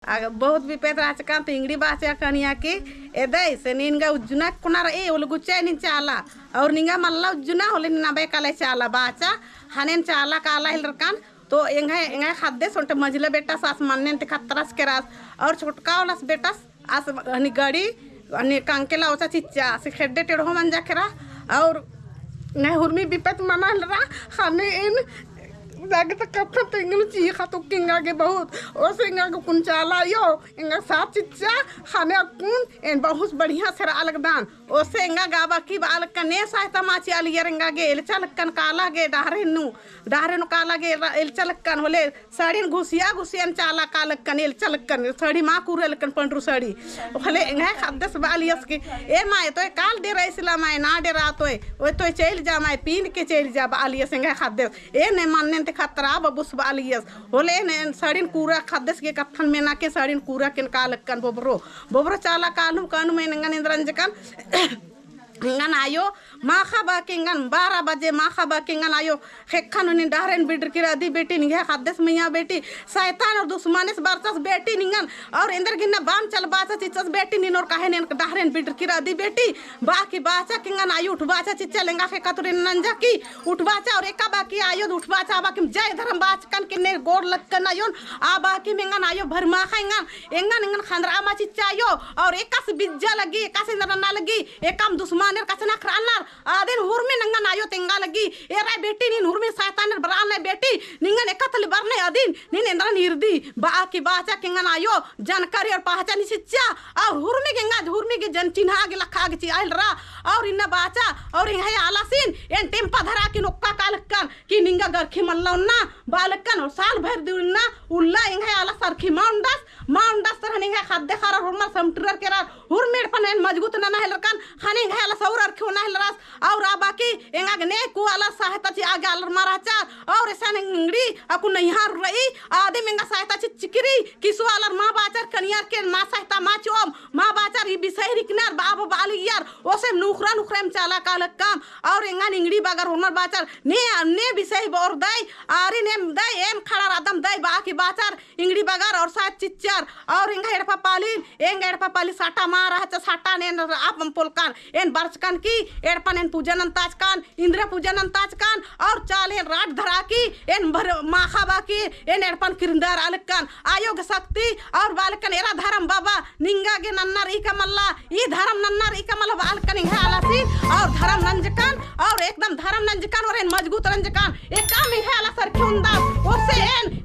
बहुत विपेत राजकांत इंगड़ी बाचा कनिया की एदई से निंगा उज्जुना कुनार ए उलगुच्चे नी चाला और निंगा मल्ला उज्जुना होले नबे काले चाला बाचा हनेन चाला काला हिलरकान तो एंगा एंगा खाद्य सोंटे मजले बेटा सास मन्ने ते खतरस के रास और छोटका वालास बेटा आस अनि गड़ी अनि कांकेला ओचा चिच्चा से खेड्डे टेढ़ो मंजा केरा और ने हुरमी विपेत मना लरा खाने इन जाके तक कपड़ा पेंगल चाहिए खा तो किंगा के बहुत और सिंगा को कुंचाला यो इंगा साथ चिच्चा खाने कुन इन बहुत बढ़िया से अलग दान और से इंगा गाबा की बाल कने सहायता माची आली यरंगा के एल चलकन काला के डाहरे नु काला के एल चलकन होले साड़ी घुसिया घुसियन चाला कालकन एल चलकन साड़ी मां कुरलकन पंडरू साड़ी होले इंगा खद्दस बालियस के ए माय तो काल दे रईसला माय ना दे रात ओए तो चल जा माय पीन के चल जा बालियस इंगा खद्दस ए ने मानने खतरा बबुस बालियस होले ने साड़ीन कूरा खद्दस के कथन में ना के साड़ीन कूरा किन कालकन बोबरो चाला कालू कानू में नंगन इंद्रंजकन इंगन आयो माखा बाकिंगन 12 बजे माखा बाकिंगन आयो खेखन नि डाहरन बिडर की आदि बेटी निगे खद्दस मैया बेटी शैतान और दुश्मनिस बरसस बेटी निगन और इंदर गिन्ना बाम चल बाचा चिचस बेटी निनोर काहे ने डाहरन बिडर की आदि बेटी बाकी बाचा किंगन आयो उठ बाचा चिच्चा लेंगा फेका तुरे नंजा की उठ बाचा और एका बाकी आयो उठ बाचा बाकी जय धर्म बाचकन किन्ने गोर लक्कन आयो आ बाकी मिंगन आयो भरमा खाएंगन एंगन एंगन खंदरा मा चिच्चा आयो और एका से बिज्जा लगी एका से नरना लगी एकम दुश्मन नेर कसना खरानर आदिन हुरमी नंगन आयो तेंगा लगी ए रे बेटी नी हुरमी शैतान बराने बेटी निंगन एकतल बरने आदिन नी इंद्रन हिरदी बा की बाचा किंगन आयो जानकारी और पहचान सिच्चा और हुरमी गेंगा हुरमी के जन चिन्हा के लखा के आइल रा और इन्ना बाचा और इहे आलासीन एन टेम्पा धरा की नोक्का कालकन की निंगा गरखी मल्लौना बालकन और साल भर दिना उल्ला इहे आला सरखी माउंडस तर हनिंगा खाद्य खारा हुरमर समटरर केरा हुरमेड पन मजबूत ना हेलरकन हनिंगा आला सौरर क्यों ना हेलरास और आ बाकी एंगा ने को आला सहायता ची आगे आलर माराचा और ऐसा निंगड़ी अकु नैहार रही आदि मेंगा सहायता ची चिकरी किसु आलर मां बाचार कनियार के मां सहायता माचोम मां बाचार ई बिसै रिकनार बाबा बाली यार ओसे नुखरा में चाला कालक काम और एंगा निंगड़ी बागर हुरमर बाचार ने बिसै बोर दई आरी ने दई एम खड़ा आदम दई बाकी बाचार इंगड़ी बागर और साथ चिच्चार और एंगा एड़पा पाली साटा मारा छ साटा ने आप पोलकान एन बरचकान की एड़पन एन पूजन अंताजकान इंद्र पूजन अंताजकान और चाल एन राट धरा की एन भर माखाबा की एन एड़पन किरंदार अलकान आयोग शक्ति और बालकन एरा धर्म बाबा निंगा के नन्नर ई कमल्ला ई धर्म नन्नर ई कमल बालकन इंगा आलासी और धर्म नंजकान और एकदम धर्म नंजकान और एन मजबूत रंजकान एक काम है आला सरखुंदा ओसे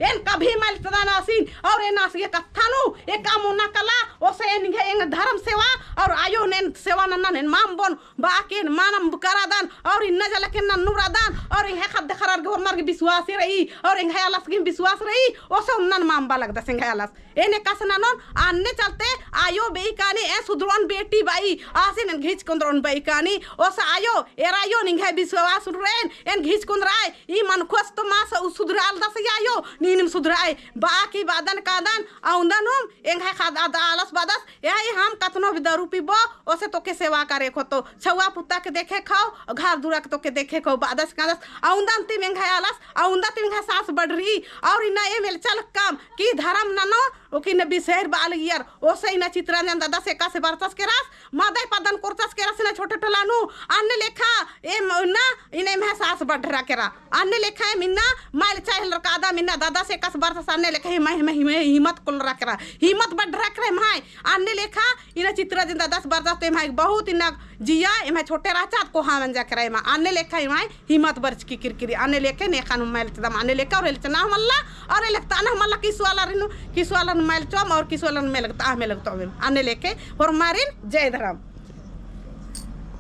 एन कभी मल तदानासीन और एन आसिए कथानु एक काम उना कला ओसे एन धर्म सेवा और आयो ने सेवा नन्ना माम बोन बाकी मानम बुकारादान और इन्ना जला के नन्नुरादान और इहे खद खरार के होरमार के विश्वास रही और इहे आलस के विश्वास रही ओसे उन्नन माम बालक दस इहे आलस एने कसनानन आन्ने चलते आयो बेईकानी ए सुधरन बेटी बाई आसिन घिच कुंद्रन बेईकानी ओसे आयो एरायो निहे विश्वास रेन एन घिच कुंद्राय ई मन खोस तो मास सुधराल दस आयो नीनिम सुधराय बाकी बादन कादन औंदनुम एंगे खाद आलस बादस यही हम कतनो दारू पीबो ओसे तो के सेवा करे खो तो छुआ पुता के देखे खाओ घर दूरा के तो के देखे खाओ बादस कादस औंदन ती मेंघा आलस औंदा ती मेंघा सास बढ़री और इना ए मेल चल काम की धर्म ननो ओकी न बिसहर बाल यार ओसे इना चित्रान दादा से का से बरतस के रास मादय पदन कोरतस के रास ना छोटे टलानु अन्ने लेखा ए ना इने में सास बढ़रा केरा अन्ने लेखा मिन्ना माइल चाहल कादा मिन्ना दादा से का से बरतस अन्ने लेखा मैं हिम्मत कुल रखरा हिम्मत बढ़रा करे माय अन्ने लेखा इना चित्रा दिन दादा से बरतस ते माय बहुत इना जिया एमे छोटे राचात को हावन जा करे मा अन्ने लेखा माय हिम्मत बरच की किरकिरी अन्ने लेके ने खानु माइल तदम अन्ने लेका और चना मल्ला और लगता ना मल्ला किसवाला मैल चोम और किसवाला में लगता में लगता अन्ने लेके और मारिन जय धर्म।